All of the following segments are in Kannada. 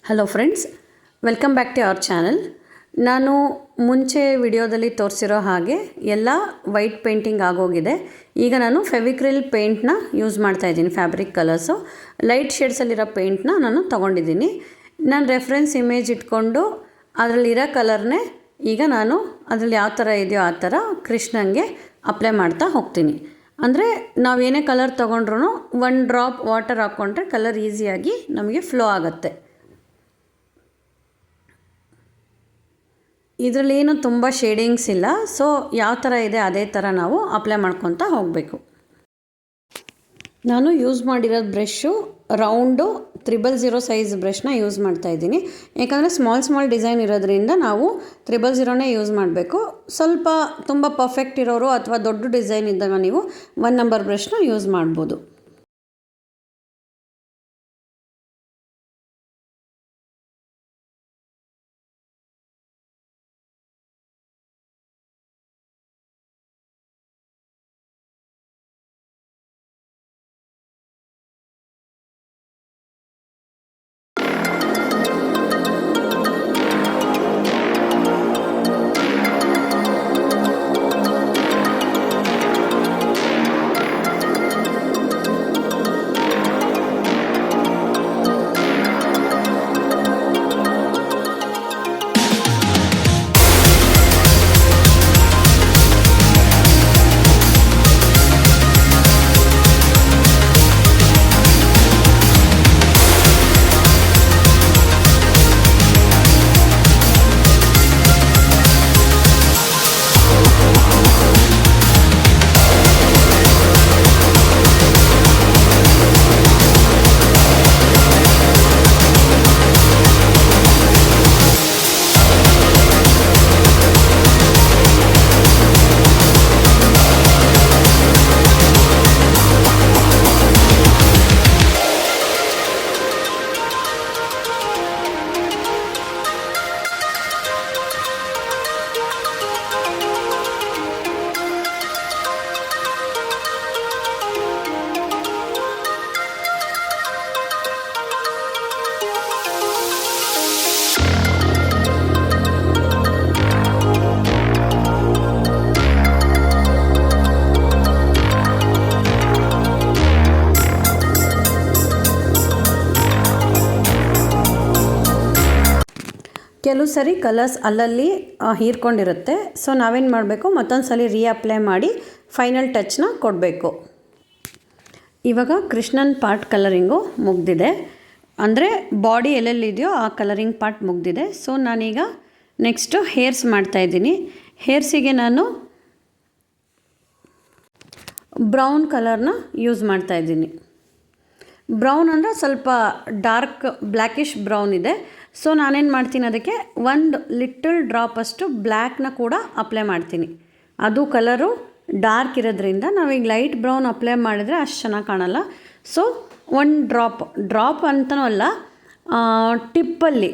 Hello friends, welcome back to our channel. ನಾನು ಮುಂಚೆ ವಿಡಿಯೋದಲ್ಲಿ ತೋರಿಸಿರೋ ಹಾಗೆ ಎಲ್ಲ ವೈಟ್ ಪೇಂಟಿಂಗ್ ಆಗೋಗಿದೆ. ಈಗ ನಾನು ಫೆವಿಕ್ರಿಲ್ ಪೇಂಟ್ನ ಯೂಸ್ ಮಾಡ್ತಾಯಿದ್ದೀನಿ. ಫ್ಯಾಬ್ರಿಕ್ ಕಲರ್ಸು ಲೈಟ್ ಶೇಡ್ಸಲ್ಲಿರೋ ಪೇಂಟ್ನ ನಾನು ತೊಗೊಂಡಿದ್ದೀನಿ. ನಾನು ರೆಫರೆನ್ಸ್ ಇಮೇಜ್ ಇಟ್ಕೊಂಡು ಅದರಲ್ಲಿರೋ ಕಲರ್ನೇ ಈಗ ನಾನು ಅದರಲ್ಲಿ ಯಾವ ಥರ ಇದೆಯೋ ಆ ಥರ ಕೃಷ್ಣಂಗೆ ಅಪ್ಲೈ ಮಾಡ್ತಾ ಹೋಗ್ತೀನಿ. ಅಂದರೆ ನಾವು ಏನೇ ಕಲರ್ ತೊಗೊಂಡ್ರೂ 1 ಡ್ರಾಪ್ ವಾಟರ್ ಹಾಕ್ಕೊಂಡ್ರೆ ಕಲರ್ ಈಸಿಯಾಗಿ ನಮಗೆ ಫ್ಲೋ ಆಗುತ್ತೆ. ಇದರಲ್ಲಿ ಏನು ತುಂಬ ಶೇಡಿಂಗ್ಸ್ ಇಲ್ಲ. ಸೊ ಯಾವ ಥರ ಇದೆ ಅದೇ ಥರ ನಾವು ಅಪ್ಲೈ ಮಾಡ್ಕೊತಾ ಹೋಗಬೇಕು. ನಾನು ಯೂಸ್ ಮಾಡಿರೋದು ಬ್ರಷು ರೌಂಡು 000 ಸೈಜ್ ಬ್ರಷ್ನ ಯೂಸ್ ಮಾಡ್ತಾಯಿದ್ದೀನಿ. ಯಾಕಂದರೆ ಸ್ಮಾಲ್ ಡಿಸೈನ್ ಇರೋದ್ರಿಂದ ನಾವು 000ನೇ ಯೂಸ್ ಮಾಡಬೇಕು. ಸ್ವಲ್ಪ ತುಂಬ ಪರ್ಫೆಕ್ಟ್ ಇರೋರು ಅಥವಾ ದೊಡ್ಡ ಡಿಸೈನ್ ಇದ್ದಾಗ ನೀವು 1 ನಂಬರ್ ಬ್ರಷ್ನ ಯೂಸ್ ಮಾಡ್ಬೋದು. ಕೆಲವು ಸರಿ ಕಲರ್ಸ್ ಅಲ್ಲಲ್ಲಿ ಹೀರ್ಕೊಂಡಿರುತ್ತೆ. ಸೊ ನಾವೇನು ಮಾಡಬೇಕು, ಮತ್ತೊಂದು ಸಲ ರೀಅಪ್ಲೈ ಮಾಡಿ ಫೈನಲ್ ಟಚ್ನ ಕೊಡಬೇಕು. ಇವಾಗ ಕೃಷ್ಣನ್ ಪಾರ್ಟ್ ಕಲರಿಂಗು ಮುಗ್ದಿದೆ. ಅಂದರೆ ಬಾಡಿ ಎಲ್ಲೆಲ್ಲಿದೆಯೋ ಆ ಕಲರಿಂಗ್ ಪಾರ್ಟ್ ಮುಗ್ದಿದೆ. ಸೊ ನಾನೀಗ ನೆಕ್ಸ್ಟು ಹೇರ್ಸ್ ಮಾಡ್ತಾಯಿದ್ದೀನಿ. ಹೇರ್ಸಿಗೆ ನಾನು ಬ್ರೌನ್ ಕಲರ್ನ ಯೂಸ್ ಮಾಡ್ತಾಯಿದ್ದೀನಿ. ಬ್ರೌನ್ ಅಂದರೆ ಸ್ವಲ್ಪ ಡಾರ್ಕ್ ಬ್ಲ್ಯಾಕಿಶ್ ಬ್ರೌನ್ ಇದೆ. ಸೊ ನಾನೇನು ಮಾಡ್ತೀನಿ, ಅದಕ್ಕೆ 1 ಲಿಟಲ್ ಡ್ರಾಪಷ್ಟು ಬ್ಲ್ಯಾಕ್ನ ಕೂಡ ಅಪ್ಲೈ ಮಾಡ್ತೀನಿ. ಅದು ಕಲರು ಡಾರ್ಕ್ ಇರೋದ್ರಿಂದ ನಾವೀಗ ಲೈಟ್ ಬ್ರೌನ್ ಅಪ್ಲೈ ಮಾಡಿದರೆ ಅಷ್ಟು ಚೆನ್ನಾಗಿ ಕಾಣಲ್ಲ. ಸೊ 1 ಡ್ರಾಪ್ ಅಂತನೂ ಅಲ್ಲ, ಟಿಪ್ಪಲ್ಲಿ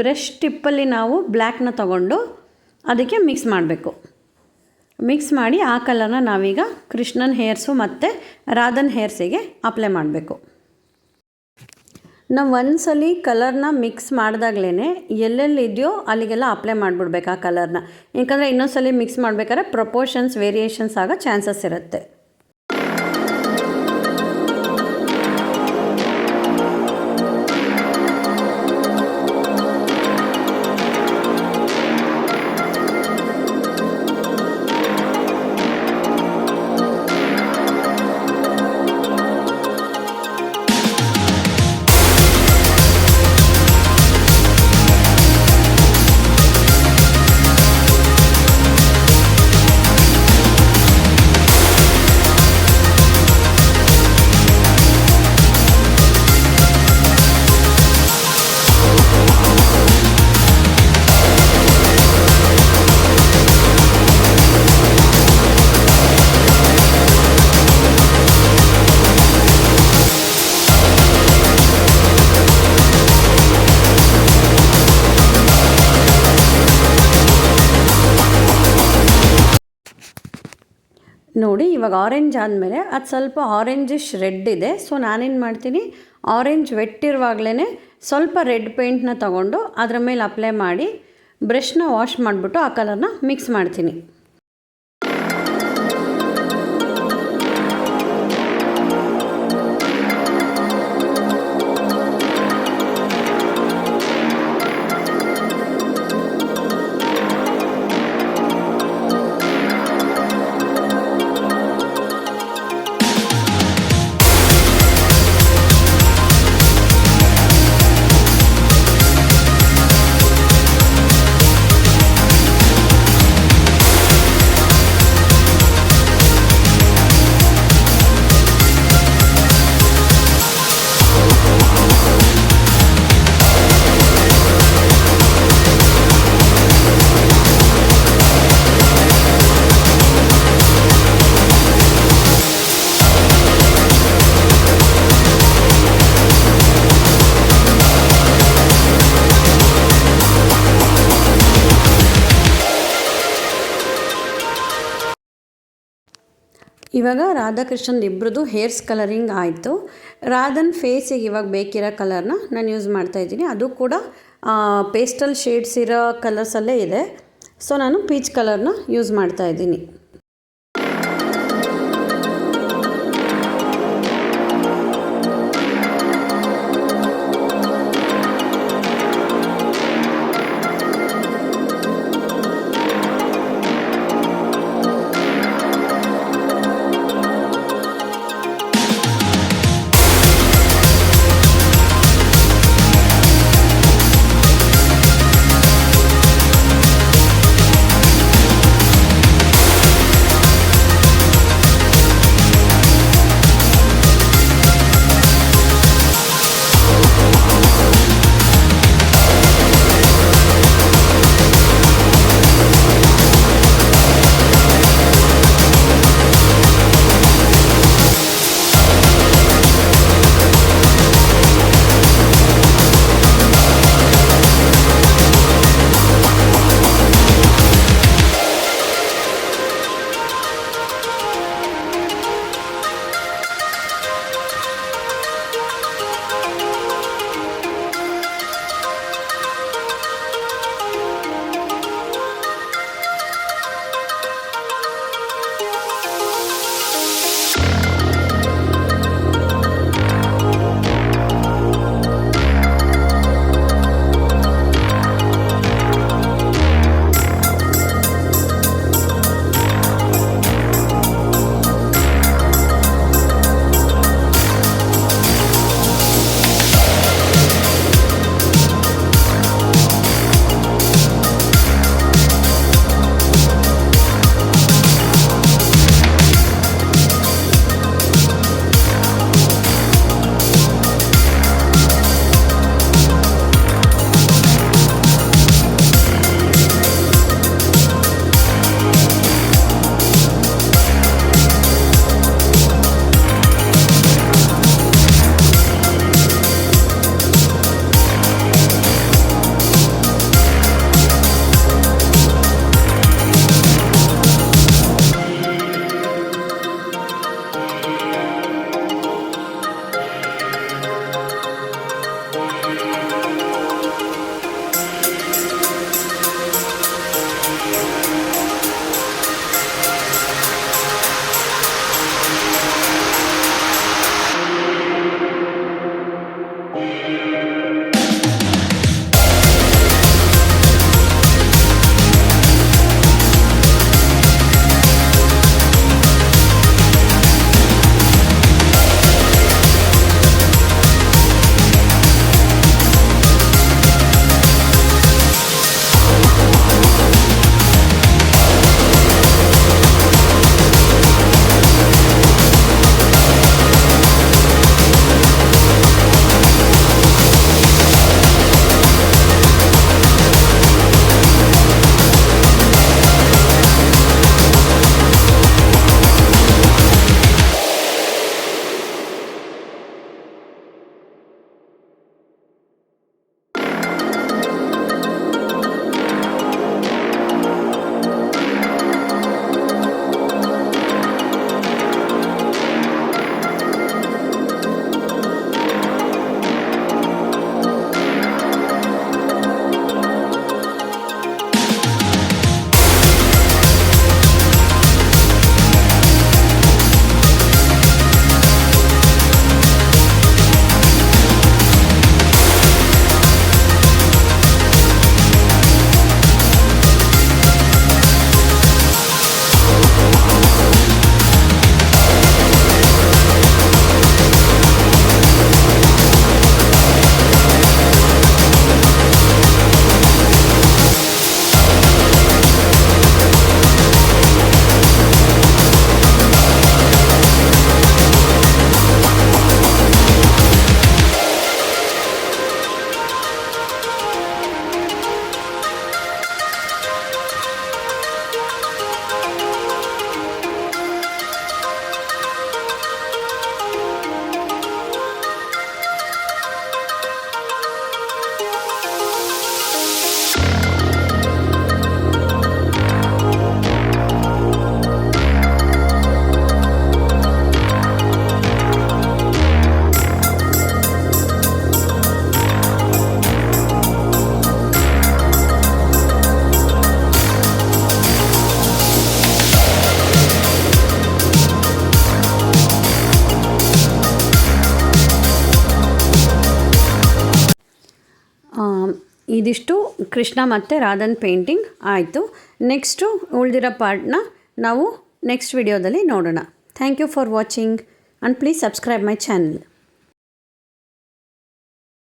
ಬ್ರಷ್ ಟಿಪ್ಪಲ್ಲಿ ನಾವು ಬ್ಲ್ಯಾಕ್ನ ತಗೊಂಡು ಅದಕ್ಕೆ ಮಿಕ್ಸ್ ಮಾಡಬೇಕು. ಮಿಕ್ಸ್ ಮಾಡಿ ಆ ಕಲರ್ನ ನಾವೀಗ ಕೃಷ್ಣನ್ ಹೇರ್ಸು ಮತ್ತು ರಾಧನ್ ಹೇರ್ಸಿಗೆ ಅಪ್ಲೈ ಮಾಡಬೇಕು. ನಾವು ಒಂದ್ಸಲಿ ಕಲರ್ನ ಮಿಕ್ಸ್ ಮಾಡಿದಾಗಲೇ ಎಲ್ಲೆಲ್ಲಿದೆಯೋ ಅಲ್ಲಿಗೆಲ್ಲ ಅಪ್ಲೈ ಮಾಡಿಬಿಡ್ಬೇಕು ಆ ಕಲರ್ನ. ಯಾಕಂದರೆ ಇನ್ನೊಂದ್ಸಲಿ ಮಿಕ್ಸ್ ಮಾಡಬೇಕಾದ್ರೆ ಪ್ರಪೋರ್ಷನ್ಸ್ ವೇರಿಯೇಷನ್ಸ್ ಆಗೋ ಚಾನ್ಸಸ್ ಇರುತ್ತೆ. ನೋಡಿ ಇವಾಗ ಆರೆಂಜ್ ಆದಮೇಲೆ ಅದು ಸ್ವಲ್ಪ ಆರೆಂಜಿಶ್ ರೆಡ್ ಇದೆ. ಸೊ ನಾನೇನು ಮಾಡ್ತೀನಿ, ಆರೆಂಜ್ ವೆಟ್ಟಿರುವಾಗಲೇ ಸ್ವಲ್ಪ ರೆಡ್ ಪೇಂಟ್ನ ತಗೊಂಡು ಅದರ ಮೇಲೆ ಅಪ್ಲೈ ಮಾಡಿ ಬ್ರಷ್ನ ವಾಶ್ ಮಾಡಿಬಿಟ್ಟು ಆ ಕಲರ್ನ ಮಿಕ್ಸ್ ಮಾಡ್ತೀನಿ. ಇವಾಗ ರಾಧಾಕೃಷ್ಣನ್ ಇಬ್ಬರದು ಹೇರ್ಸ್ ಕಲರಿಂಗ್ ಆಯಿತು. ರಾಧನ್ ಫೇಸಿಗೆ ಇವಾಗ ಬೇಕಿರೋ ಕಲರ್ನ ನಾನು ಯೂಸ್ ಮಾಡ್ತಾಯಿದ್ದೀನಿ. ಅದು ಕೂಡ ಪೇಸ್ಟಲ್ ಶೇಡ್ಸ್ ಇರೋ ಕಲರ್ಸಲ್ಲೇ ಇದೆ. ಸೊ ನಾನು ಪೀಚ್ ಕಲರ್ನ ಯೂಸ್ ಮಾಡ್ತಾಯಿದ್ದೀನಿ. ಇದಿಷ್ಟು ಕೃಷ್ಣ ಮತ್ತು ರಾಧನ್ ಪೇಂಟಿಂಗ್ ಆಯಿತು. ನೆಕ್ಸ್ಟು ಉಳಿದಿರೋ ಪಾರ್ಟ್ನ ನಾವು ನೆಕ್ಸ್ಟ್ ವಿಡಿಯೋದಲ್ಲಿ ನೋಡೋಣ. Thank you for watching and please subscribe my channel.